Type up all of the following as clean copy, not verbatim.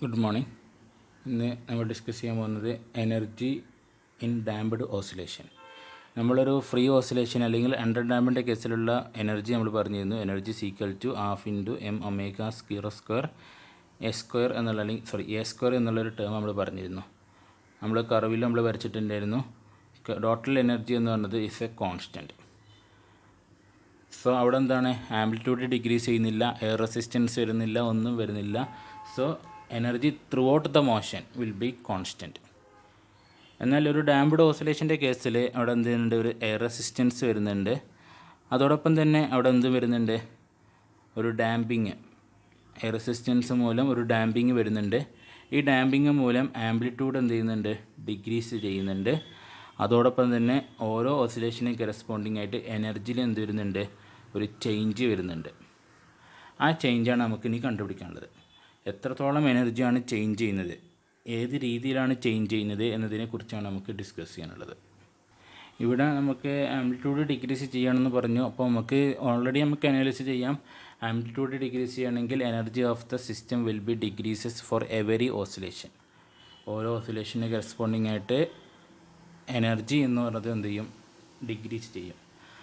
Good morning. ഇന്ന് നമ്മൾ discuss ചെയ്യാൻ പോകുന്നത് എനർജി ഇൻ ഡാംപ്ഡ് ഓസിലേഷൻ. നമ്മളൊരു ഫ്രീ ഓസിലേഷൻ അല്ലെങ്കിൽ അണ്ടർ ഡാമ്പിൻ്റെ കേസിലുള്ള എനർജി നമ്മൾ പറഞ്ഞിരുന്നു. Energy equal to half into M omega square a square എന്നുള്ള എ സ്ക്വയർ എന്നുള്ളൊരു ടേം നമ്മൾ പറഞ്ഞിരുന്നു. നമ്മൾ കർവിൽ നമ്മൾ വരച്ചിട്ടുണ്ടായിരുന്നു. ടോട്ടൽ എനർജി എന്ന് പറയുന്നത് ഇസ് എ കോൺസ്റ്റൻറ്റ്. സോ അവിടെ എന്താണ്, ആംപ്ലിറ്റ്യൂഡ് ഡിക്രീസ് ചെയ്യുന്നില്ല, എയർ റെസിസ്റ്റൻസ് വരുന്നില്ല, ഒന്നും വരുന്നില്ല. So energy through out the motion will be constant. എന്നാൽ ഒരു ഡാംപ്ഡ് ഓസിലേഷൻ്റെ കേസിൽ അവിടെ എന്ത് ചെയ്യുന്നുണ്ട്, ഒരു എയർ റെസിസ്റ്റൻസ് വരുന്നുണ്ട്. അതോടൊപ്പം തന്നെ അവിടെ എന്ത് വരുന്നുണ്ട്, ഒരു ഡാമ്പിങ്, എയർ റെസിസ്റ്റൻസ് മൂലം ഒരു ഡാമ്പിങ് വരുന്നുണ്ട്. ഈ ഡാമ്പിങ് മൂലം ആംപ്ലിറ്റ്യൂഡ് എന്ത് ചെയ്യുന്നുണ്ട്, ഡിക്രീസ് ചെയ്യുന്നുണ്ട്. അതോടൊപ്പം തന്നെ ഓരോ ഓസിലേഷനും കറസ്പോണ്ടിങ് ആയിട്ട് എനർജിയിൽ എന്ത് വരുന്നുണ്ട്, ഒരു ചേഞ്ച് വരുന്നുണ്ട്. ആ ചേഞ്ചാണ് നമുക്ക് ഇനി കണ്ടുപിടിക്കാനുള്ളത്. എത്രത്തോളം എനർജിയാണ് ചേഞ്ച് ചെയ്യുന്നത്, ഏത് രീതിയിലാണ് ചേഞ്ച് ചെയ്യുന്നത് എന്നതിനെക്കുറിച്ചാണ് നമുക്ക് ഡിസ്കസ് ചെയ്യാനുള്ളത്. ഇവിടെ നമുക്ക് ആംപ്ലിറ്റ്യൂഡ് ഡിക്രീസ് ചെയ്യണമെന്ന് പറഞ്ഞു. അപ്പോൾ നമുക്ക് ഓൾറെഡി നമുക്ക് അനാലിസിസ് ചെയ്യാം. ആംപ്ലിറ്റ്യൂഡ് ഡിക്രീസ് ചെയ്യണമെങ്കിൽ energy of the system will B decreases for every oscillation. ഓരോ ഓസിലേഷന് കറസ്പോണ്ടിങ് ആയിട്ട് എനർജി എന്ന് പറയുന്നത് എന്ത് ചെയ്യും, ഡിക്രീസ് ചെയ്യും.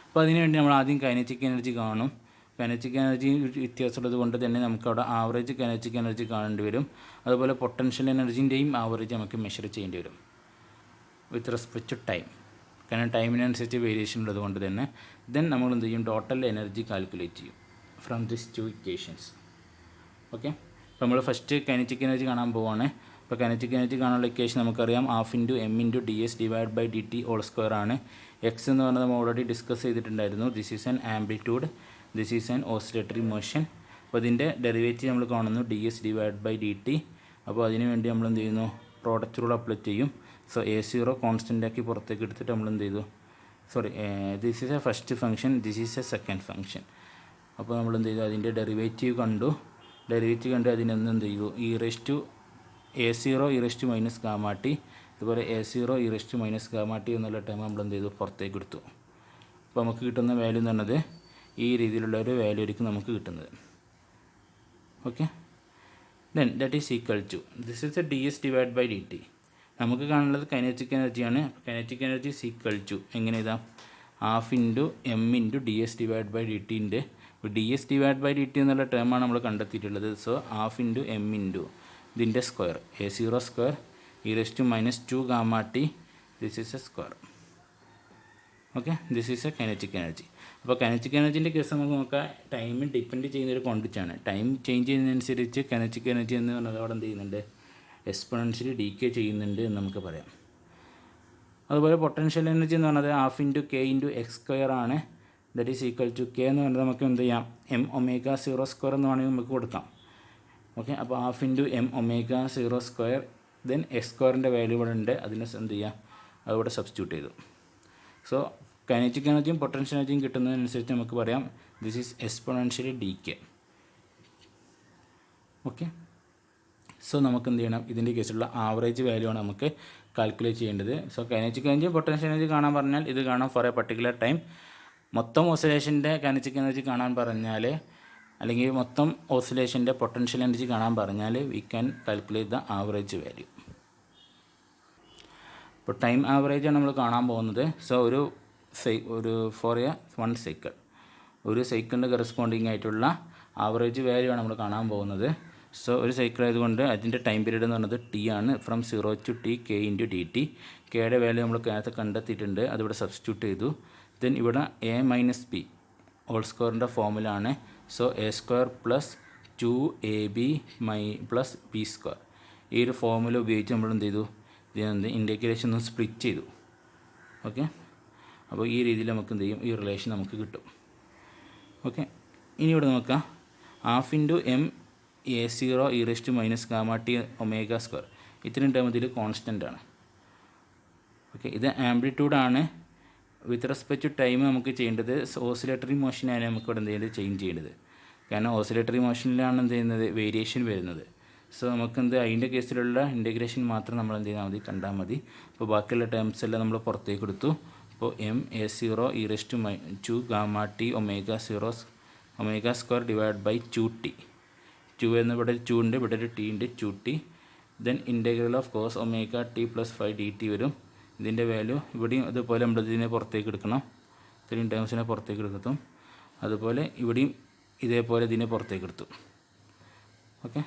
അപ്പോൾ അതിനുവേണ്ടി നമ്മൾ ആദ്യം കൈനറ്റിക് എനർജി കാണും. കൈനറ്റിക് എനർജി വ്യത്യാസമുള്ളത് കൊണ്ട് തന്നെ നമുക്കവിടെ ആവറേജ് കൈനറ്റിക് എനർജി കാണേണ്ടി വരും. അതുപോലെ പൊട്ടൻഷ്യൽ എനർജീൻ്റെയും ആവറേജ് നമുക്ക് മെഷർ ചെയ്യേണ്ടി വരും വിത്ത് റെസ്പെക്ട് ടു ടൈം. കാരണം ടൈമിനനുസരിച്ച് വേരിയേഷൻ ഉള്ളത് കൊണ്ട് തന്നെ ദെൻ നമ്മൾ എന്ത് ചെയ്യും, ടോട്ടൽ എനർജി കാൽക്കുലേറ്റ് ചെയ്യും from this two equations. Okay, അപ്പോൾ നമ്മൾ ഫസ്റ്റ് കൈനറ്റിക് എനർജി കാണാൻ പോവുകയാണ്. ഇപ്പോൾ കൈനറ്റിക് എനർജി കാണാനുള്ള ഇക്വേഷൻ നമുക്കറിയാം. Half into M into D S divide by D t whole square ആണ്. എക്സ് എന്ന് പറഞ്ഞാൽ നമ്മൾ ഓൾറെഡി ഡിസ്കസ് ചെയ്തിട്ടുണ്ടായിരുന്നു. This is an amplitude, this is an oscillatory motion. അപ്പോൾ ഇതിൻ്റെ ഡെറിവേറ്റീവ് നമ്മൾ കാണുന്നു d S divide by D t. അപ്പോൾ അതിന് വേണ്ടി നമ്മൾ എന്ത് ചെയ്യുന്നു, പ്രോഡക്റ്റ് റൂൾ അപ്ലൈ ചെയ്യും. സോ A0 കോൺസ്റ്റൻ്റ് ആക്കി പുറത്തേക്ക് എടുത്തിട്ട് നമ്മൾ എന്ത് ചെയ്തു, this is A first function, this is A second function. അപ്പോൾ നമ്മൾ എന്ത് ചെയ്തു, അതിൻ്റെ ഡെറിവേറ്റീവ് കണ്ടു അതിനൊന്ന് എന്ത് ചെയ്തു, A0 e minus gamma T, അതുപോലെ A0 e minus gamma T എന്നുള്ള ടൈം നമ്മൾ എന്ത് ചെയ്തു, പുറത്തേക്ക് എടുത്തു. അപ്പോൾ നമുക്ക് കിട്ടുന്ന വാല്യൂ എന്ന് പറഞ്ഞത് ഈ രീതിയിലുള്ള ഒരു വാല്യൂ ആയിരിക്കും നമുക്ക് കിട്ടുന്നത്. Okay, then that is equal to this is A D S divide by D T. നമുക്ക് കാണുന്നത് കൈനറ്റിക് എനർജിയാണ്. Kinetic energy is equal to എങ്ങനെ എഴുതാം, half into M into D S divide by D ടിൻ്റെ D S divide by D T എന്നുള്ള ടേമാണ് നമ്മൾ കണ്ടെത്തിയിട്ടുള്ളത്. So half into M into ഇതിൻ്റെ square A0 square e minus 2 gamma T, this is A square. Okay, this is A kinetic energy. അപ്പോൾ kinetic എനർജീൻ്റെ case നമുക്ക് നോക്കാം. ടൈമിൽ ഡിപ്പെൻഡ് ചെയ്യുന്നൊരു ക്വാണ്ടിറ്റിയാണ്. ടൈം ചേഞ്ച് ചെയ്യുന്നതിനനുസരിച്ച് കൈനറ്റിക് എനർജി എന്ന് പറഞ്ഞാൽ അവിടെ എന്ത് ചെയ്യുന്നുണ്ട്, എക്സ്പോണൻഷ്യലി ഡീക്കേ ചെയ്യുന്നുണ്ട് എന്ന് നമുക്ക് പറയാം. അതുപോലെ പൊട്ടൻഷ്യൽ എനർജി എന്ന് പറഞ്ഞത് half into K into X square ആണ്. That is equal to K എന്ന് പറഞ്ഞാൽ നമുക്ക് എന്ത് ചെയ്യാം, എം ഒമേഗ 0 സ്ക്വയർ എന്ന് വേണമെങ്കിൽ നമുക്ക് കൊടുക്കാം. ഓക്കെ, അപ്പോൾ half into M omega 0 square, then X സ്ക്വയറിൻ്റെ വാല്യൂ ഇവിടെ ഉണ്ട്, അതിനെ എന്ത് ചെയ്യാം, അതിവിടെ സബ്സ്റ്റിറ്റ്യൂട്ട് ചെയ്തു. സോ കൈനറ്റിക് എനർജിയും പൊട്ടൻഷ്യൽ എനർജിയും കിട്ടുന്നതിനനുസരിച്ച് നമുക്ക് പറയാം this is exponentially decay. Okay, so നമുക്ക് എന്ത് ചെയ്യണം, ഇതിൻ്റെ കേസിലുള്ള ആവറേജ് വാല്യൂ ആണ് നമുക്ക് കാൽക്കുലേറ്റ് ചെയ്യേണ്ടത്. So kinetic energy potential energy കാണാൻ പറഞ്ഞാൽ ഇത് കാണാം ഫോർ എ പർട്ടിക്കുലർ ടൈം. മൊത്തം ഓസിലേഷൻ്റെ കൈനറ്റിക് എനർജി കാണാൻ പറഞ്ഞാൽ, അല്ലെങ്കിൽ മൊത്തം ഓസിലേഷൻ്റെ പൊട്ടൻഷ്യൽ എനർജി കാണാൻ പറഞ്ഞാൽ we can calculate the average value. ഇപ്പോൾ ടൈം ആവറേജാണ് നമ്മൾ കാണാൻ പോകുന്നത്. So for a one cycle, ഒരു സൈക്കിളിന് കറസ്പോണ്ടിങ് ആയിട്ടുള്ള ആവറേജ് വാല്യൂ ആണ് നമ്മൾ കാണാൻ പോകുന്നത്. സോ ഒരു സൈക്കിൾ ആയതുകൊണ്ട് അതിൻ്റെ ടൈം പീരീഡ് എന്ന് പറയുന്നത് ടി ആണ്. From 0 to t k into D T. കെയുടെ വാല്യൂ നമ്മൾ നേരത്തെ കണ്ടെത്തിയിട്ടുണ്ട്, അതിവിടെ സബ്സ്റ്റിറ്റ്യൂട്ട് ചെയ്തു. ദെൻ ഇവിടെ എ മൈനസ് ബി ഹോൾ സ്ക്വയറിൻ്റെ ഫോമിലാണ്. So A square plus 2ab plus B square, ഈ ഒരു ഫോമുല ഉപയോഗിച്ച് നമ്മൾ എന്ത് ചെയ്തു, ഇതിനെന്ത് ഇൻറ്റഗ്രേഷൻ ഒന്ന് സ്പ്ലിറ്റ് ചെയ്തു. ഓക്കെ, അപ്പോൾ ഈ രീതിയിൽ നമുക്ക് എന്ത് ചെയ്യും, ഈ റിലേഷൻ നമുക്ക് കിട്ടും. ഓക്കെ, ഇനി ഇവിടെ നോക്കാം, half into M A0 e minus gamma t omega square, ഇത്രയും ടൈം ഇതിൽ കോൺസ്റ്റൻ്റ് ആണ്. ഓക്കെ, ഇത് ആംപ്ലിറ്റ്യൂഡാണ്. വിത്ത് റെസ്പെക്ട് ടു ടൈം നമുക്ക് ചെയ്യേണ്ടത് ഓസിലേറ്ററി മോഷനാണ് നമുക്ക് ഇവിടെ എന്ത് ചെയ്യുന്നത്, ചേഞ്ച് ചെയ്യേണ്ടത്. കാരണം ഓസിലേറ്ററി മോഷനിലാണ് എന്ത് ചെയ്യുന്നത്, വേരിയേഷൻ വരുന്നത്. സോ നമുക്കെന്ത് അതിൻ്റെ കേസിലുള്ള ഇൻറ്റഗ്രേഷൻ മാത്രം നമ്മൾ എന്ത് ചെയ്താൽ മതി, കണ്ടാൽ മതി. അപ്പോൾ ബാക്കിയുള്ള ടേംസ് എല്ലാം നമ്മൾ പുറത്തേക്ക് എടുത്തു. അപ്പോൾ m A0 e 2 gamma t omega square divide by 2t. Two എന്ന് ഇവിടെ ഒരു 2 ഉണ്ട്, ഇവിടെ ഒരു ടി ഉണ്ട്, 2t. Then integral of cos omega t plus 5 dt വരും. ഇതിൻ്റെ വാല്യൂ ഇവിടെയും അതുപോലെ നമ്മൾ ഇതിനെ പുറത്തേക്ക് എടുക്കണം, ഇത്രയും ടേംസിനെ പുറത്തേക്ക് എടുക്കും. അതുപോലെ ഇവിടെയും ഇതേപോലെ ഇതിനെ പുറത്തേക്ക് എടുത്തു. ഓക്കെ,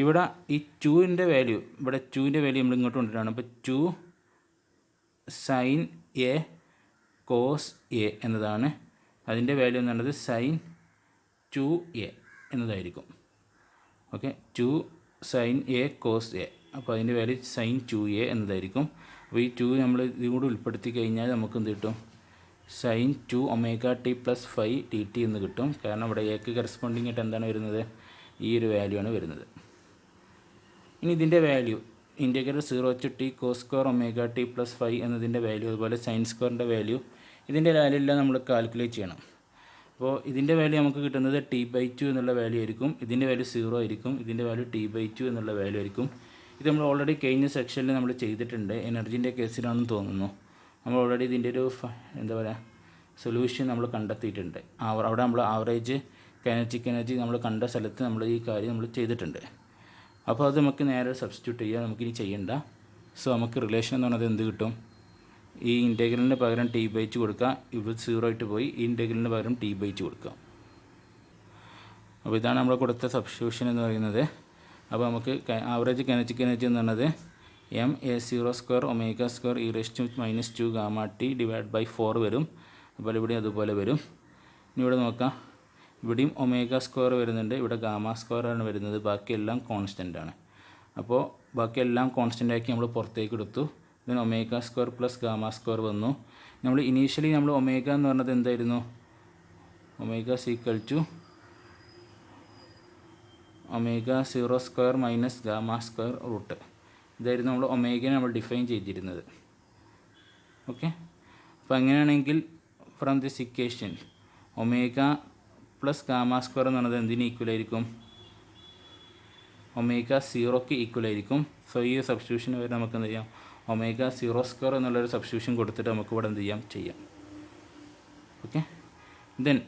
ഇവിടെ ഈ 2ൻ്റെ വാല്യൂ, ഇവിടെ 2ൻ്റെ വാല്യൂ നമ്മൾ ഇങ്ങോട്ട് കൊണ്ടിട്ടാണ്. അപ്പോൾ 2 സൈൻ എ കോസ് എ എന്നതാണ്. അതിൻ്റെ വാല്യൂ എന്ന് പറയുന്നത് സൈൻ 2a എന്നതായിരിക്കും. Okay, 2 sine A cos A, അപ്പോൾ അതിൻ്റെ വാല്യൂ സൈൻ 2a എന്നതായിരിക്കും. അപ്പോൾ ഈ 2 നമ്മൾ ഇതും കൂടി ഉൾപ്പെടുത്തി കഴിഞ്ഞാൽ നമുക്ക് എന്ത് കിട്ടും? Sine 2 omega t plus 5 dt എന്ന് കിട്ടും. കാരണം ഇവിടെ എക്ക് കറസ്പോണ്ടിങ് ആയിട്ട് എന്താണ് വരുന്നത്? ഈ ഒരു വാല്യൂ ആണ് വരുന്നത്. ഇനി ഇതിൻ്റെ value integral 0 to t cos square omega t plus 5 എന്നതിൻ്റെ വാല്യൂ, അതുപോലെ സൈൻ സ്ക്വയറിൻ്റെ വാല്യൂ, ഇതിൻ്റെ വാല്യൂ എല്ലാം നമ്മൾ കാൽക്കുലേറ്റ് ചെയ്യണം. അപ്പോൾ ഇതിൻ്റെ വാല്യൂ നമുക്ക് കിട്ടുന്നത് t/2 എന്നുള്ള വാല്യൂ ആയിരിക്കും. ഇതിൻ്റെ വാല്യൂ 0 ആയിരിക്കും. ഇതിൻ്റെ വാല്യൂ t/2 എന്നുള്ള വാല്യൂ ആയിരിക്കും. ഇത് നമ്മൾ ഓൾറെഡി കഴിഞ്ഞ സെക്ഷനിൽ നമ്മൾ ചെയ്തിട്ടുണ്ട്. എനർജീൻ്റെ കേസിലാണെന്ന് തോന്നുന്നു. നമ്മൾ ഓൾറെഡി ഇതിൻ്റെ ഒരു എന്താ പറയുക സൊല്യൂഷൻ നമ്മൾ കണ്ടെത്തിയിട്ടുണ്ട്. അവിടെ നമ്മൾ ആവറേജ് കൈനറ്റിക് എനർജി നമ്മൾ കണ്ട സ്ഥലത്ത് നമ്മൾ ഈ കാര്യം നമ്മൾ ചെയ്തിട്ടുണ്ട്. അപ്പോൾ അത് നമുക്ക് നേരെ സബ്സ്റ്റിറ്റ്യൂട്ട് ചെയ്യാം, നമുക്കിനി ചെയ്യണ്ട. സോ നമുക്ക് റിലേഷൻ എന്ന് പറഞ്ഞത് എന്ത് കിട്ടും? ഈ ഇൻറ്റഗ്രലിന് പകരം t/2 കൊടുക്കുക, ഇവിടെ 0 ആയിട്ട് പോയി. ഈ ഇൻറ്റഗ്രലിന് പകരം t/2 കൊടുക്കുക. അപ്പോൾ ഇതാണ് നമ്മൾ കൊടുത്ത സബ്സ്റ്റിറ്റ്യൂഷൻ എന്ന് പറയുന്നത്. അപ്പോൾ നമുക്ക് ആവറേജ് കൈനറ്റിക് എനർജി എന്ന് പറഞ്ഞത് ma0 square omega square e⁻²- 2 gamma t divide by 4 വരും. അതുപോലെ ഇവിടെ അതുപോലെ വരും. ഇനി ഇവിടെ നോക്കാം, ഇവിടെയും ഒമേഗ സ്ക്വയർ വരുന്നുണ്ട്, ഇവിടെ ഗാമ സ്ക്വയറാണ് വരുന്നത്. ബാക്കിയെല്ലാം കോൺസ്റ്റൻ്റ് ആണ്. അപ്പോൾ ബാക്കിയെല്ലാം കോൺസ്റ്റൻ്റ് ആക്കി നമ്മൾ പുറത്തേക്ക് എടുത്തു. ഇതിന് omega square plus gamma square വന്നു. നമ്മൾ ഇനീഷ്യലി നമ്മൾ ഒമേഗ എന്ന് പറഞ്ഞത് എന്തായിരുന്നു? Omega is equal to omega 0 square minus gamma square root. ഇതായിരുന്നു നമ്മൾ ഒമേഗനെ നമ്മൾ ഡിഫൈൻ ചെയ്തിരുന്നത്. ഓക്കെ, അപ്പോൾ അങ്ങനെയാണെങ്കിൽ from this equation omega plus gamma square എന്ന് പറയുന്നത് എന്തിന് ഈക്വൽ ആയിരിക്കും? ഒമേഗ 0ക്ക് ഈക്വൽ ആയിരിക്കും. സോ ഈ സബ്സ്റ്റിറ്റ്യൂഷന് വരെ നമുക്ക് എന്ത് ചെയ്യാം? ഒമേഗ 0 സ്ക്വയർ എന്നുള്ളൊരു സബ്സ്റ്റിറ്റ്യൂഷൻ കൊടുത്തിട്ട് നമുക്ക് ഇവിടെ എന്ത് ചെയ്യാം. Okay, then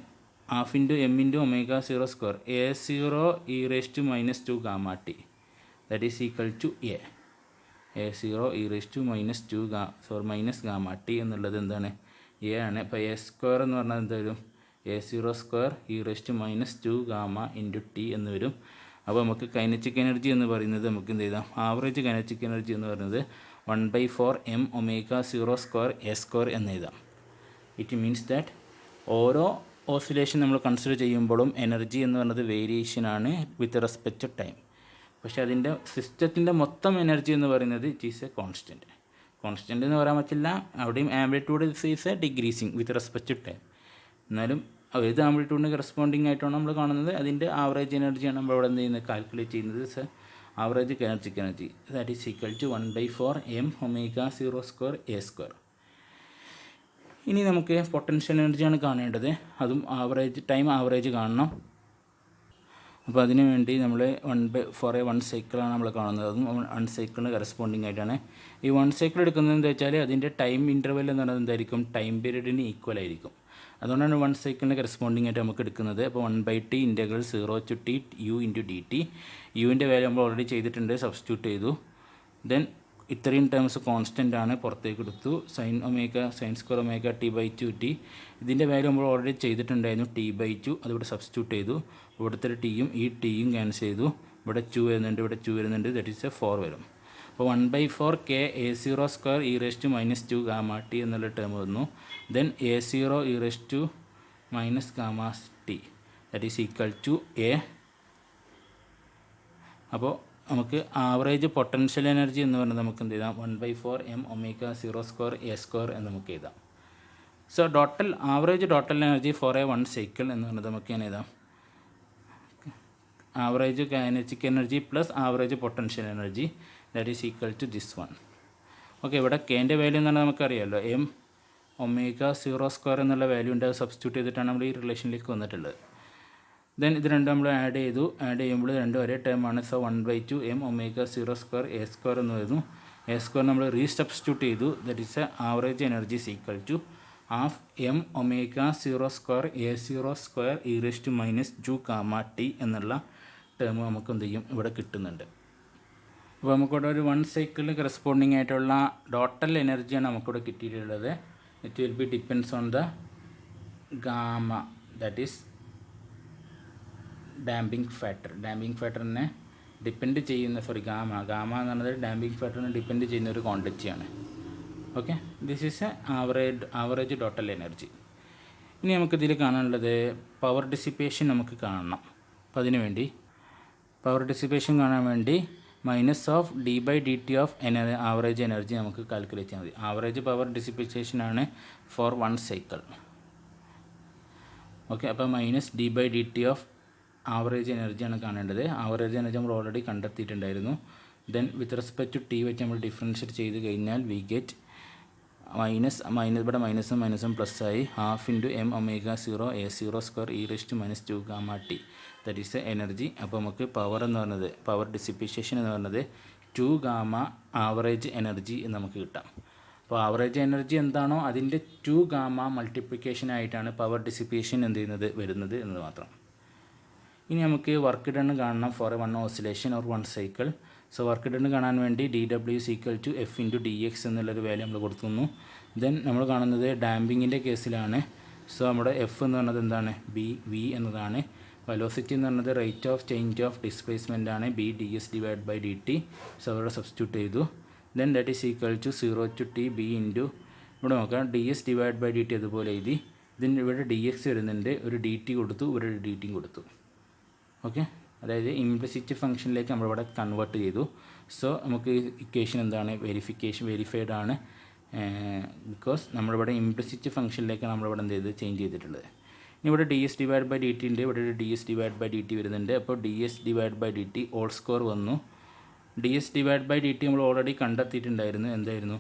half into M into omega 0 square a0 e⁻² gamma t that is equal to a0 e⁻² minus gamma t എന്നുള്ളത് എന്താണ്? എ ആണ്. അപ്പോൾ എ സ്ക്വയർ എന്ന് പറഞ്ഞാൽ എന്ത് വരും? a0 square e⁻² gamma into T എന്ന് വരും. അപ്പോൾ നമുക്ക് കൈനറ്റിക് എനർജി എന്ന് പറയുന്നത് നമുക്ക് എന്ത് ചെയ്താം? ആവറേജ് കൈനറ്റിക് എനർജി എന്ന് പറയുന്നത് 1/4 m omega 0 square a square എന്ന് എഴുതാം. ഇറ്റ് മീൻസ് ദാറ്റ് ഓരോ ഓസിലേഷൻ നമ്മൾ കൺസിഡർ ചെയ്യുമ്പോഴും എനർജി എന്ന് പറയുന്നത് വേരിയേഷനാണ് വിത്ത് റെസ്പെക്റ്റ് ടു ടൈം. പക്ഷേ അതിൻ്റെ സിസ്റ്റത്തിൻ്റെ മൊത്തം എനർജി എന്ന് പറയുന്നത് ഇറ്റ് ഈസ് എ കോൺസ്റ്റൻറ്റ് എന്ന് പറയാൻ പറ്റില്ല. അവിടെയും amplitude is a decreasing with respect to time. എന്നാലും ഏത് ആംപ്ലിറ്റ്യൂഡിന് കറസ്പോണ്ടിങ് ആയിട്ടാണ് നമ്മൾ കാണുന്നത്, അതിൻ്റെ ആവറേജ് എനർജിയാണ് നമ്മൾ ഇവിടെ എന്ത് ചെയ്യുന്നത്? കാൽക്കുലേറ്റ് ചെയ്യുന്നത്. Average kinetic energy that is equal to 1/4 m omega 0 square a square. ഇനി നമുക്ക് പൊട്ടൻഷ്യൽ എനർജിയാണ് കാണേണ്ടത്. അതും ടൈം ആവറേജ് കാണണം. അപ്പോൾ അതിനു വേണ്ടി നമ്മൾ 1 സൈക്കിളാണ് നമ്മൾ കാണുന്നത്. അതും 1 സൈക്കിളിന് കറസ്പോണ്ടിങ് ആയിട്ടാണ്. ഈ 1 സൈക്കിൾ എടുക്കുന്നത് എന്താ വെച്ചാൽ അതിൻ്റെ ടൈം ഇൻ്റർവെൽ എന്ന് പറയുന്നത് എന്തായിരിക്കും? ടൈം പീരീഡിന് ഈക്വൽ ആയിരിക്കും. അതുകൊണ്ടാണ് 1 സൈക്കിളിന് കറസ്പോണ്ടിങ് ആയിട്ട് നമുക്ക് എടുക്കുന്നത്. അപ്പോൾ 1/t integral 0 to t u into dt. യുവിൻ്റെ വാല്യൂ നമ്മൾ ഓൾറെഡി ചെയ്തിട്ടുണ്ട്, സബ്സ്റ്റിറ്റ്യൂട്ട് ചെയ്തു. ദെൻ ഇത്രയും ടേംസ് കോൺസ്റ്റൻ്റ് ആണ്, പുറത്തേക്ക് എടുത്തു. Sine square omega t/2t. ഇതിൻ്റെ വാല്യൂ നമ്മൾ ഓൾറെഡി ചെയ്തിട്ടുണ്ടായിരുന്നു, t/2. അതിവിടെ സബ്സ്റ്റിറ്റ്യൂട്ട് ചെയ്തു. ഇവിടുത്തെ ടിയും ഈ ടിയും ക്യാൻസൽ ചെയ്തു. ഇവിടെ 2 വരുന്നുണ്ട്, ഇവിടെ 2 വരുന്നുണ്ട്, ദാറ്റ് ഈസ് 4 വരും. അപ്പോൾ 1/4 k a0 square e⁻² gamma T എന്നുള്ള ടേം വന്നു. Then a0 e⁻- gamma t that is equal to a. അപ്പോൾ നമുക്ക് ആവറേജ് പൊട്ടൻഷ്യൽ എനർജി എന്ന് പറയുന്നത് നമുക്ക് എന്ത് ചെയ്താം? 1/4 m omega 0 square a square എന്ന് നമുക്ക് എഴുതാം. So average total energy for a 1 cycle എന്ന് പറയുന്നത് നമുക്ക് ഞാൻ എഴുതാം. Average kinetic energy plus average potential energy that is equal to this one. Okay, ഇവിടെ കെൻ്റെ വാല്യൂ എന്ന് പറഞ്ഞാൽ നമുക്കറിയാമല്ലോ, m ഒമേഗ 0 സ്ക്വയർ എന്നുള്ള വാല്യൂ ഉണ്ട്. അത് സബ്സ്റ്റിറ്റ്യൂട്ട് ചെയ്തിട്ടാണ് നമ്മൾ ഈ റിലേഷനിലേക്ക് വന്നിട്ടുള്ളത്. ദെൻ ഇത് രണ്ടും നമ്മൾ ആഡ് ചെയ്യുമ്പോൾ രണ്ടും ഒരേ ടേമാണ്. So 1/2 m omega 0 square a square എന്ന് വരുന്നു. a സ്ക്വയർ നമ്മൾ റീസബ്സ്റ്റിറ്റ്യൂട്ട് ചെയ്തു. That is average energy is equal to half m omega 0 square a0 square e⁻² gamma T എന്നുള്ള ടേം നമുക്ക് എന്ത് ചെയ്യും ഇവിടെ കിട്ടുന്നുണ്ട്. അപ്പോൾ നമുക്കിവിടെ ഒരു 1 സൈക്കിളിന് കറസ്പോണ്ടിങ് ആയിട്ടുള്ള ടോട്ടൽ എനർജിയാണ് നമുക്കിവിടെ കിട്ടിയിട്ടുള്ളത്. It will be depends on the gamma, that is damping ഫാക്ടറിനെ ഡിപ്പെൻഡ് ചെയ്യുന്ന ഗാമ എന്ന് പറയുന്നത് ഡാമ്പിംഗ് ഫാക്ടറിനെ ഡിപ്പെൻഡ് ചെയ്യുന്ന ഒരു ക്വാണ്ടിറ്റിയാണ്. Okay, this is a average total energy. ഇനി നമുക്കിതിൽ കാണാനുള്ളത് പവർ ഡിസിപ്പേഷൻ നമുക്ക് കാണണം. അപ്പോൾ അതിനു വേണ്ടി പവർ ഡിസിപ്പേഷൻ കാണാൻ വേണ്ടി -d/dt ഓഫ് ആവറേജ് എനർജി നമുക്ക് കാൽക്കുലേറ്റ് ചെയ്യാൻ മതി. ആവറേജ് പവർ ഡിസിപ്പേഷനാണ് ഫോർ 1 സൈക്കിൾ. ഓക്കെ, അപ്പോൾ -d/dt ഓഫ് ആവറേജ് എനർജിയാണ് കാണേണ്ടത്. ആവറേജ് എനർജി നമ്മൾ ഓൾറെഡി കണ്ടെത്തിയിട്ടുണ്ടായിരുന്നു. Then with respect to T വെച്ച് നമ്മൾ ഡിഫറൻഷ്യേറ്റ് ചെയ്ത് കഴിഞ്ഞാൽ വി ഗെറ്റ് ഇവിടെ മൈനസും പ്ലസ് ആയി ½ × m⍵0 a02 e⁻²γt that is energy. അപ്പോൾ നമുക്ക് പവർ എന്ന് പറയുന്നത് പവർ ഡിസിപ്പേഷൻ എന്ന് പറയുന്നത് 2 ഗാമ ആവറേജ് എനർജി എന്ന് നമുക്ക് കിട്ടാം. അപ്പോൾ ആവറേജ് എനർജി എന്താണോ അതിൻ്റെ 2 ഗാമ മൾട്ടിപ്ലിക്കേഷൻ ആയിട്ടാണ് പവർ ഡിസിപ്പേഷൻ വരുന്നത് എന്നത് മാത്രം. ഇനി നമുക്ക് വർക്ക് ഡൺ കാണണം for 1 oscillation or 1 cycle. So work done കാണാൻ വേണ്ടി dW = F × dx എന്നുള്ളൊരു വാല്യൂ നമ്മൾ കൊടുക്കുന്നു. ദെൻ നമ്മൾ കാണുന്നത് ഡാമ്പിങ്ങിൻ്റെ കേസിലാണ്. സോ നമ്മുടെ എഫ് എന്ന് പറയുന്നത് എന്താണ്, v എന്നതാണ്. വെലോസിറ്റി എന്ന് പറയുന്നത് rate of change of displacement ആണ്, b/ds/dt. സോ അവിടെ സബ്സ്റ്റിറ്റ്യൂട്ട് ചെയ്തു. Then that is equal to 0 to t b into ഇവിടെ നോക്കാം ds/dt അതുപോലെ എഴുതി. ഇതിന് ഇവിടെ dx വരുന്നുണ്ട്, ഒരു dt കൊടുത്തു, ഇവിടെ ഒരു dt കൊടുത്തു. ഓക്കെ, അതായത് ഇംപ്ലിസിറ്റ് ഫംഗ്ഷനിലേക്ക് നമ്മളിവിടെ കൺവേർട്ട് ചെയ്തു. സോ നമുക്ക് ഇക്വേഷൻ എന്താണ്, വെരിഫൈഡ് ആണ്. ബിക്കോസ് നമ്മളിവിടെ ഇംപ്ലിസിറ്റ് ഫംഗ്ഷനിലേക്കാണ് നമ്മളിവിടെ എന്ത് ചെയ്ത് ചേഞ്ച് ചെയ്തിട്ടുള്ളത്. ഇനി ഇവിടെ ds/dt ഉണ്ട്, ഇവിടെ ഒരു ds/dt വരുന്നുണ്ട്. അപ്പോൾ ds/dt ഹോൾ സ്ക്വയർ വന്നു. ds/dt നമ്മൾ ഓൾറെഡി കണ്ടെത്തിയിട്ടുണ്ടായിരുന്നു. എന്തായിരുന്നു,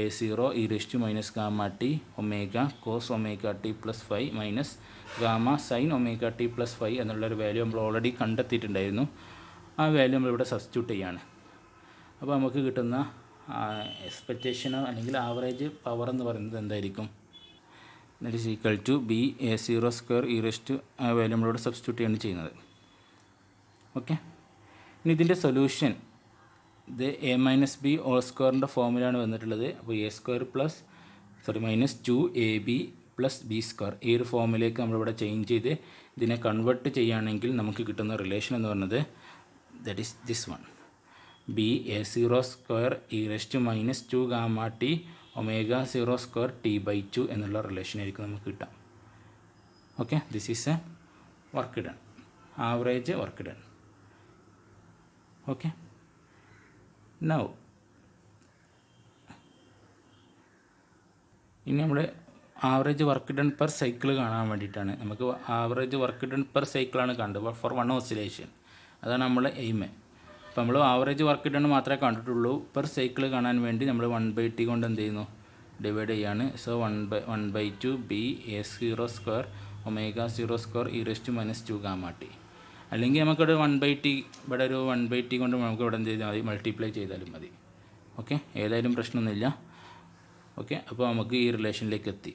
a0 e⁻⁻t omega cos ωt + 5 minus gamma sin ωt + 5 എന്നുള്ളൊരു വാല്യൂ നമ്മൾ ഓൾറെഡി കണ്ടെത്തിയിട്ടുണ്ടായിരുന്നു. ആ വാല്യൂ നമ്മളിവിടെ സബ്സ്റ്റിറ്റ്യൂട്ട് ചെയ്യാണ്. അപ്പോൾ നമുക്ക് കിട്ടുന്ന എക്സ്പെക്റ്റേഷനോ അല്ലെങ്കിൽ ആവറേജ് പവർ എന്ന് പറയുന്നത് എന്തായിരിക്കും, that is equal to b a02 ആ വാല്യൂ നമ്മളിവിടെ സബ്സ്റ്റിറ്റ്യൂട്ട് ചെയ്യാണ് ചെയ്യുന്നത്. ഓക്കെ, ഇനി ഇതിൻ്റെ സൊല്യൂഷൻ ഇത് a-b ഹോൾ സ്ക്വയറിൻ്റെ ഫോമിലാണ് വന്നിട്ടുള്ളത്. അപ്പോൾ -2ab + b² ഈ ഒരു ഫോമിലേക്ക് നമ്മളിവിടെ ചേഞ്ച് ചെയ്ത് ഇതിനെ കൺവേർട്ട് ചെയ്യുകയാണെങ്കിൽ നമുക്ക് കിട്ടുന്ന റിലേഷൻ എന്ന് പറയുന്നത് that is this one, b a02 e⁻²γt ω02 t/2 എന്നുള്ള റിലേഷനായിരിക്കും നമുക്ക് കിട്ടാം. Okay, this is a work done, average work done. Okay, now ഇനി നമ്മൾ average work done per cycle കാണാൻ വേണ്ടിയിട്ടാണ്. നമുക്ക് ആവറേജ് വർക്ക് ഡൺ പെർ സൈക്കിളാണ് കണ്ടത് ഫോർ 1 ഓസിലേഷൻ. അതാണ് നമ്മൾ എയിം. അപ്പോൾ നമ്മൾ ആവറേജ് വർക്ക് ഡൺ മാത്രമേ കണ്ടിട്ടുള്ളൂ. പെർ സൈക്കിൾ കാണാൻ വേണ്ടി നമ്മൾ 1/t കൊണ്ട് എന്ത് ചെയ്യുന്നു, ഡിവൈഡ് ചെയ്യാണ്. So 1/2 b a02 ω02 e⁻²γt. അല്ലെങ്കിൽ നമുക്കിവിടെ 1/t ഇവിടെ ഒരു 1/t കൊണ്ട് നമുക്ക് ഇവിടെ എന്ത് ചെയ്താൽ മതി, മൾട്ടിപ്ലൈ ചെയ്താലും മതി. ഓക്കെ, ഏതായാലും പ്രശ്നമൊന്നുമില്ല. ഓക്കെ, അപ്പോൾ നമുക്ക് ഈ റിലേഷനിലേക്ക് എത്തി.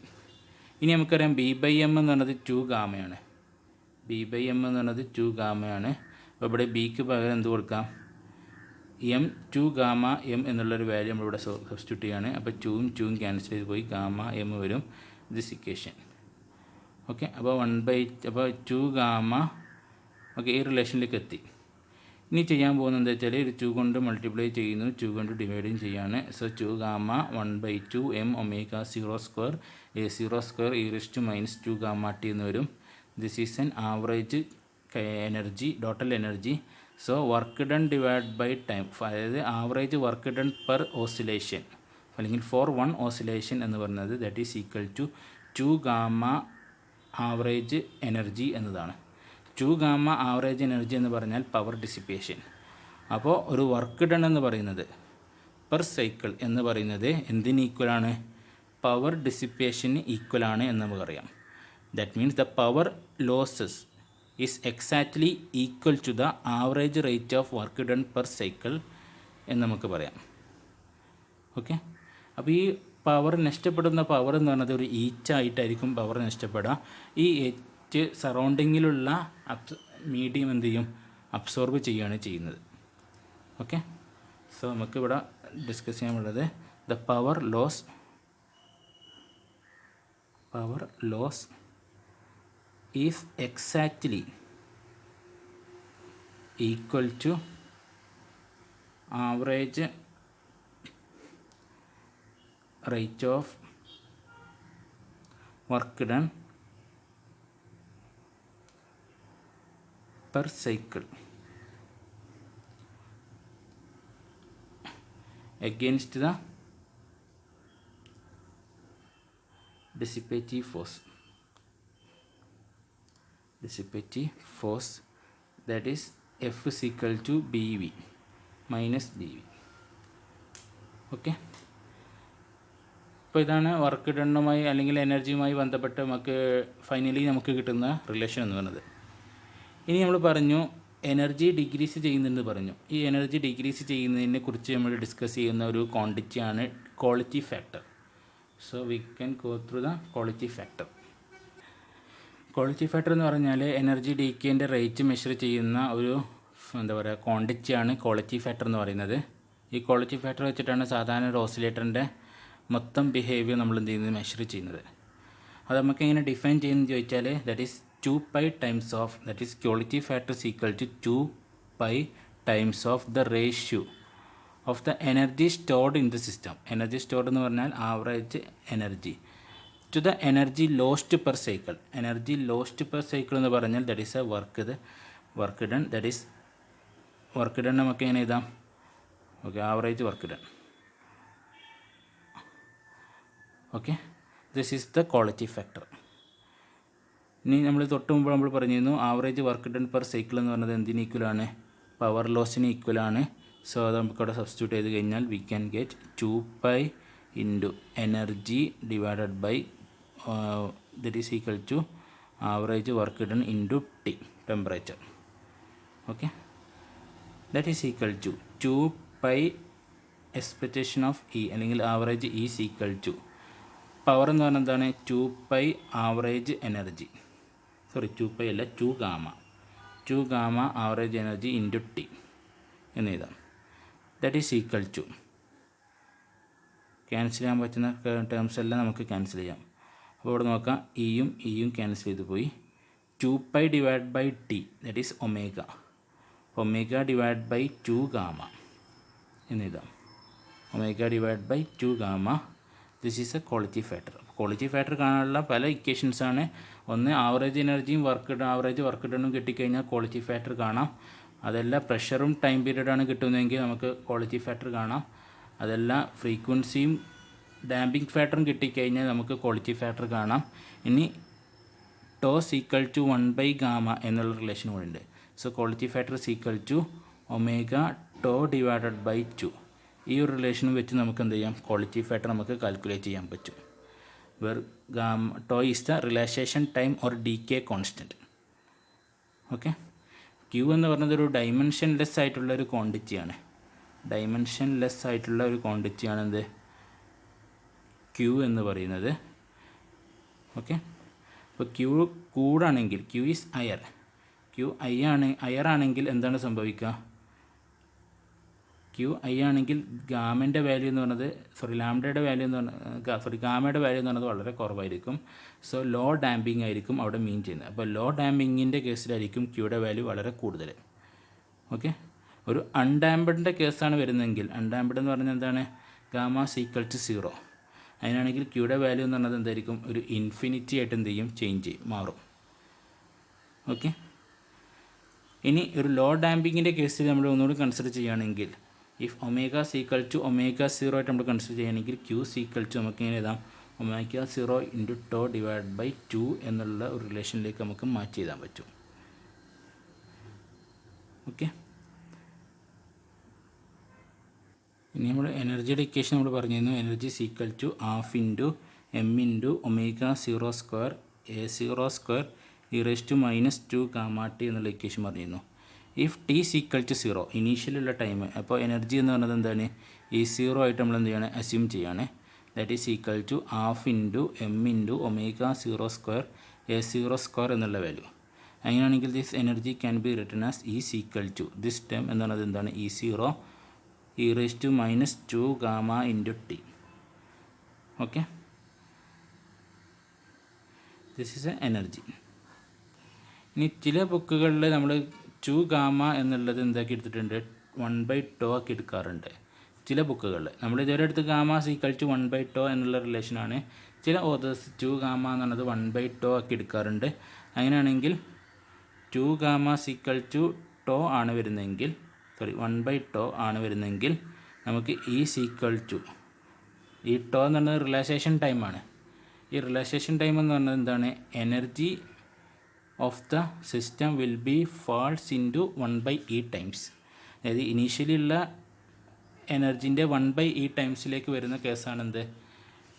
ഇനി നമുക്കറിയാം b/m എന്ന് പറയുന്നത് 2 ഗാമയാണ്. b/m എന്ന് പറയുന്നത് 2 ഗാമയാണ്. അപ്പോൾ ഇവിടെ ബിക്ക് പകരം എന്ത് കൊടുക്കാം, m2 ഗാമ m എന്നുള്ളൊരു വാല്യൂ നമ്മളിവിടെ സബ്സ്റ്റിറ്റ്യൂട്ട് ചെയ്യാണ്. അപ്പോൾ 2ഉം 2ഉം ക്യാൻസൽ ചെയ്ത് പോയി ഗാമ m വരും, ദിസ് ഇക്വേഷൻ. ഓക്കെ, അപ്പോൾ 2 ഗാമ. ഓക്കെ, ഈ റിലേഷനിലേക്ക് എത്തി. ഇനി ചെയ്യാൻ പോകുന്നത് എന്താ വെച്ചാൽ ഒരു 2 കൊണ്ട് മൾട്ടിപ്ലൈ ചെയ്യുന്നു, 2 കൊണ്ട് ഡിവൈഡും ചെയ്യാണ്. So 2 gamma 1/2 m⍵0² a02 e⁻²γt എന്ന് വരും. This is an average energy, total energy. So work done divide by time, അതായത് average work done per oscillation അല്ലെങ്കിൽ ഫോർ 1 ഓസിലേഷൻ എന്ന് പറയുന്നത് that is equal to 2 gamma average energy എന്നതാണ്. 2 gamma average energy എന്ന് പറഞ്ഞാൽ power dissipation. അപ്പോൾ ഒരു work done എന്ന് പറയുന്നത് പെർ സൈക്കിൾ എന്ന് പറയുന്നത് എന്തിന് ഈക്വലാണ്, പവർ ഡിസിപ്പേഷന് ഈക്വലാണ് എന്ന് നമുക്കറിയാം. That means the power losses is exactly equal to the average rate of work done per cycle എന്ന് നമുക്ക് പറയാം. ഓക്കെ, അപ്പോൾ ഈ പവർ നഷ്ടപ്പെടുന്ന പവർ എന്ന് പറയുന്നത് ഒരു ഈച്ചായിട്ടായിരിക്കും പവർ നഷ്ടപ്പെടുക. ഈ സറൗണ്ടിങ്ങിലുള്ള മീഡിയം എന്ത് ചെയ്യും, അബ്സോർബ് ചെയ്യുകയാണ് ചെയ്യുന്നത്. ഓക്കെ, സോ നമുക്കിവിടെ ഡിസ്കസ് ചെയ്യാനുള്ളത് the power loss is exactly equal to average rate of work done per cycle against the dissipative force that is F is equal to BV minus BV. Okay, അപ്പോൾ ഇതാണ് work ഡണ്ണുമായി അല്ലെങ്കിൽ എനർജിയുമായി ബന്ധപ്പെട്ട് നമുക്ക് കിട്ടുന്ന relation എന്ന് പറയുന്നത്. ഇനി നമ്മൾ പറഞ്ഞു എനർജി ഡിക്രീസ് ചെയ്യുന്നുണ്ടെന്ന് പറഞ്ഞു. ഈ എനർജി ഡിക്രീസ് ചെയ്യുന്നതിനെ കുറിച്ച് നമ്മൾ ഡിസ്കസ് ചെയ്യുന്ന ഒരു ക്വാണ്ടിറ്റിയാണ് quality factor. So we can go through the quality factor. Quality factor എന്ന് പറഞ്ഞാൽ എനർജി ഡീക്കേൻ്റെ റേറ്റ് മെഷർ ചെയ്യുന്ന ഒരു ക്വാണ്ടിറ്റിയാണ് ക്വാളിറ്റി ഫാക്ടർ എന്ന് പറയുന്നത്. ഈ ക്വാളിറ്റി ഫാക്ടർ വെച്ചിട്ടാണ് സാധാരണ ഒരു ഓസിലേറ്ററിൻ്റെ മൊത്തം ബിഹേവിയർ നമ്മൾ എന്ത് ചെയ്യുന്നത് മെഷർ ചെയ്യുന്നത്. അത് നമുക്ക് എങ്ങനെ ഡിഫൈൻ ചെയ്യുന്നത് ചോദിച്ചാൽ that is 2π times of, that is quality factor is equal to 2π times of the ratio of the energy stored in the system. Energy stored എന്ന് പറഞ്ഞാൽ average energy to the energy lost per cycle. Energy lost per cycle എന്ന് പറഞ്ഞാൽ that is a work done, that is work done നമുക്ക് എങ്ങനെ എഴുതാം? Okay, average work done. Okay, this is the quality factor. ഇനി നമ്മൾ തൊട്ട് മുമ്പ് നമ്മൾ പറഞ്ഞിരുന്നു average work done per cycle എന്ന് പറഞ്ഞത് എന്തിന് ഈക്വലാണ്? പവർ ലോസിന് ഈക്വലാണ്. സോ അത് നമുക്കവിടെ സബ്സ്റ്റിറ്റ്യൂട്ട് ചെയ്ത് കഴിഞ്ഞാൽ we can get 2π into energy divided by that is equal to average work done into T, temperature. Okay, that is equal to 2π expectation of E അല്ലെങ്കിൽ average is equal to power എന്ന് പറഞ്ഞാൽ എന്താണ്? 2π average energy, 2π അല്ല 2 gamma average energy into T എന്ന് എഴുതാം. That is equal to cancel ചെയ്യാൻ പറ്റുന്ന terms എല്ലാം നമുക്ക് ക്യാൻസൽ ചെയ്യാം. അപ്പോൾ ഇവിടെ നോക്കാം, ഇയും ക്യാൻസൽ ചെയ്ത് പോയി. 2π divide by T that is omega divide by 2 gamma എന്ന് എഴുതാം. Omega divide by 2 gamma. This is a quality factor. Quality factor കാണാനുള്ള പല ഇക്വേഷൻസാണ്. ഒന്ന് ആവറേജ് എനർജിയും ആവറേജ് വർക്ക് ഡണ്ണും കിട്ടിക്കഴിഞ്ഞാൽ ക്വാളിറ്റി ഫാക്ടർ കാണാം. അതല്ല പ്രഷറും ടൈം പീരീഡാണ് കിട്ടുന്നതെങ്കിൽ നമുക്ക് ക്വാളിറ്റി ഫാക്ടർ കാണാം. അതല്ല ഫ്രീക്വൻസിയും ഡാമ്പിംഗ് ഫാക്ടറും കിട്ടിക്കഴിഞ്ഞാൽ നമുക്ക് ക്വാളിറ്റി ഫാക്ടർ കാണാം. ഇനി ടോസ് ഈക്വൽ ടു 1/ഗാമ എന്നുള്ള റിലേഷൻ കൂടെ ഉണ്ട്. So quality factor is equal to omega tau divided by 2. ഈ ഒരു റിലേഷനും വെച്ച് നമുക്ക് എന്ത് ചെയ്യാം? ക്വാളിറ്റി ഫാക്ടർ നമുക്ക് കാൽക്കുലേറ്റ് ചെയ്യാൻ പറ്റും. Where tau is the relaxation time or decay constant. Okay, Q എന്ന് പറയുന്നത് ഒരു ഡൈമെൻഷൻലെസ് ആയിട്ടുള്ള ഒരു ക്വാണ്ടിറ്റിയാണ്. എന്ത് ക്യൂ എന്ന് പറയുന്നത്. ഓക്കെ, അപ്പോൾ ക്യൂ കൂടാണെങ്കിൽ ക്യൂ ഈസ് അയർ. ക്യൂ അയറാണെങ്കിൽ എന്താണ് സംഭവിക്കുക? ക്യൂ ഐ ആണെങ്കിൽ ഗാമയുടെ വാല്യൂ എന്ന് പറഞ്ഞത് ഗാമയുടെ വാല്യൂ എന്ന് പറഞ്ഞത് വളരെ കുറവായിരിക്കും. സോ ലോ ഡാമ്പിങ് ആയിരിക്കും അവിടെ മീൻ ചെയ്യുന്നത്. അപ്പോൾ ലോ ഡാമ്പിങ്ങിൻ്റെ കേസിലായിരിക്കും ക്യൂയുടെ വാല്യൂ വളരെ കൂടുതൽ. ഓക്കെ, ഒരു അൺഡാമ്പിഡിൻ്റെ കേസാണ് വരുന്നതെങ്കിൽ, അൺഡാമ്പിഡ് എന്ന് പറഞ്ഞാൽ എന്താണ്? Gamma equal to 0. അതിനാണെങ്കിൽ ക്യൂയുടെ വാല്യൂ എന്ന് പറഞ്ഞത് എന്തായിരിക്കും? ഒരു ഇൻഫിനിറ്റി ആയിട്ട് എന്ത് ചെയ്യും? മാറും. ഓക്കെ, ഇനി ഒരു ലോ ഡാമ്പിങ്ങിൻ്റെ കേസിൽ നമ്മൾ ഒന്നുകൂടി കൺസിഡർ ചെയ്യുകയാണെങ്കിൽ, if omega equal to omega 0 ആയിട്ട് നമ്മൾ കൺസിഡർ ചെയ്യുകയാണെങ്കിൽ ക്യൂ ഈക്വൽ ടു നമുക്ക് ഇങ്ങനെ എഴുതാം omega 0 into tau divide by 2 എന്നുള്ള ഒരു റിലേഷനിലേക്ക് നമുക്ക് മാറ്റി എഴുതാൻ പറ്റും. ഓക്കെ, ഇനി നമ്മൾ എനർജിയുടെ ഇക്വേഷൻ നമ്മൾ പറഞ്ഞിരുന്നു. Energy equal to half into M into omega 0 square A0 square e⁻² gamma T എന്നുള്ള ഇക്വേഷൻ പറഞ്ഞിരുന്നു. ഇഫ് ടി ഈക്വൽ ടു 0 ഇനീഷ്യലുള്ള ടൈം, അപ്പോൾ എനർജി എന്ന് പറഞ്ഞത് എന്താണ്? ഈ 0 ആയിട്ട് നമ്മൾ എന്ത് ചെയ്യണം? അസ്യൂം ചെയ്യാണ്. That is equal to half into M into omega 0 square A0 square എന്നുള്ള വാല്യൂ. അങ്ങനെയാണെങ്കിൽ this energy can be written as is equal to this term എന്ന് പറയുന്നത് എന്താണ് E0 e⁻² gamma into t. Okay, this is a energy. ഇനി ചില ബുക്കുകളിൽ നമ്മൾ 2 gamma എന്നുള്ളത് എന്താക്കി എടുത്തിട്ടുണ്ട്, 1/τ ആക്കി എടുക്കാറുണ്ട്. ചില ബുക്കുകളിൽ നമ്മൾ ഇതുവരെ എടുത്ത് ഗാമ ഈക്വൽ ടു 1/τ എന്നുള്ള റിലേഷനാണ്. ചില ഓതേഴ്സ് 2 ഗാമ എന്നുള്ളത് 1/τ ആക്കി എടുക്കാറുണ്ട്. അങ്ങനെയാണെങ്കിൽ 2 ഗാമ ഈക്വൽ ടു τ ആണ് വരുന്നതെങ്കിൽ 1/τ ആണ് വരുന്നതെങ്കിൽ നമുക്ക് ഈക്വൽ ടു ഈ τ എന്ന് പറയുന്നത് റിലാക്സേഷൻ ടൈമാണ്. ഈ റിലാക്സേഷൻ ടൈം എന്ന് പറയുന്നത് എന്താണ്, energy of the system will be falls into 1/e times. അതായത് ഇനീഷ്യലി ഉള്ള എനർജീൻ്റെ 1/e ടൈംസിലേക്ക് വരുന്ന കേസാണ് എന്ത്,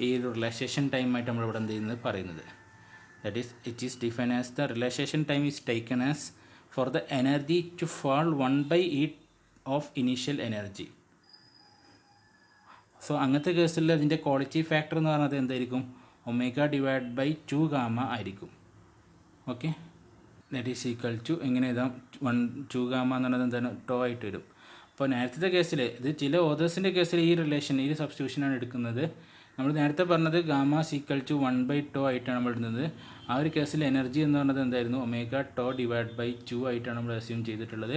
ഈ റിലാക്സേഷൻ ടൈമായിട്ട് നമ്മളിവിടെ എന്ത് ചെയ്യുന്നത് പറയുന്നത്. That is it is define as the relaxation time is taken as for the energy to fall 1/e of initial energy. So അങ്ങനത്തെ കേസിൽ അതിൻ്റെ ക്വാളിറ്റി ഫാക്ടർ എന്ന് പറയുന്നത് എന്തായിരിക്കും, ω/2 ഗാമ ആയിരിക്കും. Okay, that is equal to എങ്ങനെ എഴുതാം, 2 ഗാമ എന്ന് പറയുന്നത് എന്താണ്, τ ആയിട്ട് വരും. അപ്പോൾ നേരത്തെ കേസിൽ ഇത് ചില ഓതേഴ്സിൻ്റെ കേസിൽ ഈ റിലേഷൻ ഈ സബ്സ്റ്റിറ്റ്യൂഷനാണ് എടുക്കുന്നത്. നമ്മൾ നേരത്തെ പറഞ്ഞത് ഗാമ ഈക്വൽ ടു 1/τ ആയിട്ടാണ് നമ്മൾ ഇടുന്നത്. ആ ഒരു കേസിൽ എനർജി എന്ന് പറയുന്നത് എന്തായിരുന്നു, ω/2 ആയിട്ടാണ് നമ്മൾ അസ്യൂം ചെയ്തിട്ടുള്ളത്.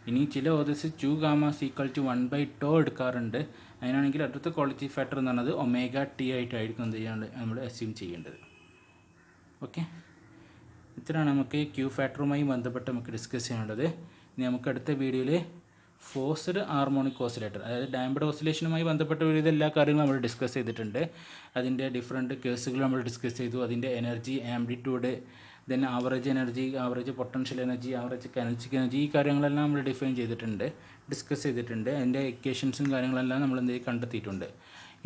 ഇനി ചില ഓതേഴ്സ് 2 ഗാമ ഈക്വൽ ടു 1/τ എടുക്കാറുണ്ട്. അതിനാണെങ്കിൽ അടുത്ത ക്വാളിറ്റി ഫാക്ടർ എന്ന് പറയുന്നത് ω/t ആയിട്ടായിരിക്കും എന്ത് ചെയ്യാണ്ട് നമ്മൾ അസ്യൂം ചെയ്യേണ്ടത്. ഓക്കെ, ഇത്രയാണ് നമുക്ക് ക്യൂ ഫാക്ടറുമായി ബന്ധപ്പെട്ട് നമുക്ക് ഡിസ്കസ് ചെയ്യാനുള്ളത്. ഇനി നമുക്ക് അടുത്ത വീഡിയോയിൽ ഫോഴ്സ്ഡ് ഹാർമോണിക് ഓസിലേറ്റർ, അതായത് ഡാംപ്ഡ് ഓസിലേഷനുമായി ബന്ധപ്പെട്ട വിവിധ എല്ലാ കാര്യങ്ങളും നമ്മൾ ഡിസ്കസ് ചെയ്തിട്ടുണ്ട്. അതിൻ്റെ ഡിഫറെൻറ്റ് കേസുകൾ നമ്മൾ ഡിസ്കസ് ചെയ്തു. അതിൻ്റെ energy, amplitude, then average energy, average potential energy, average kinetic energy, ഈ കാര്യങ്ങളെല്ലാം നമ്മൾ ഡിഫൈൻ ചെയ്തിട്ടുണ്ട്, ഡിസ്കസ് ചെയ്തിട്ടുണ്ട്. അതിൻ്റെ ഇക്വേഷൻസും കാര്യങ്ങളെല്ലാം നമ്മൾ എന്ത് കണ്ടെത്തിയിട്ടുണ്ട്.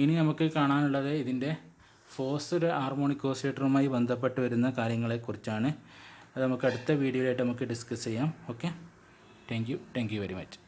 ഇനി നമുക്ക് കാണാനുള്ളത് ഇതിൻ്റെ ഫോഴ്സ്ഡ് ഹാർമോണിക് ഓസിലേറ്ററുമായി ബന്ധപ്പെട്ട് വരുന്ന കാര്യങ്ങളെക്കുറിച്ചാണ്. അത് നമുക്ക് അടുത്ത വീഡിയോയിലായിട്ട് നമുക്ക് ഡിസ്കസ് ചെയ്യാം. Okay, thank you very much.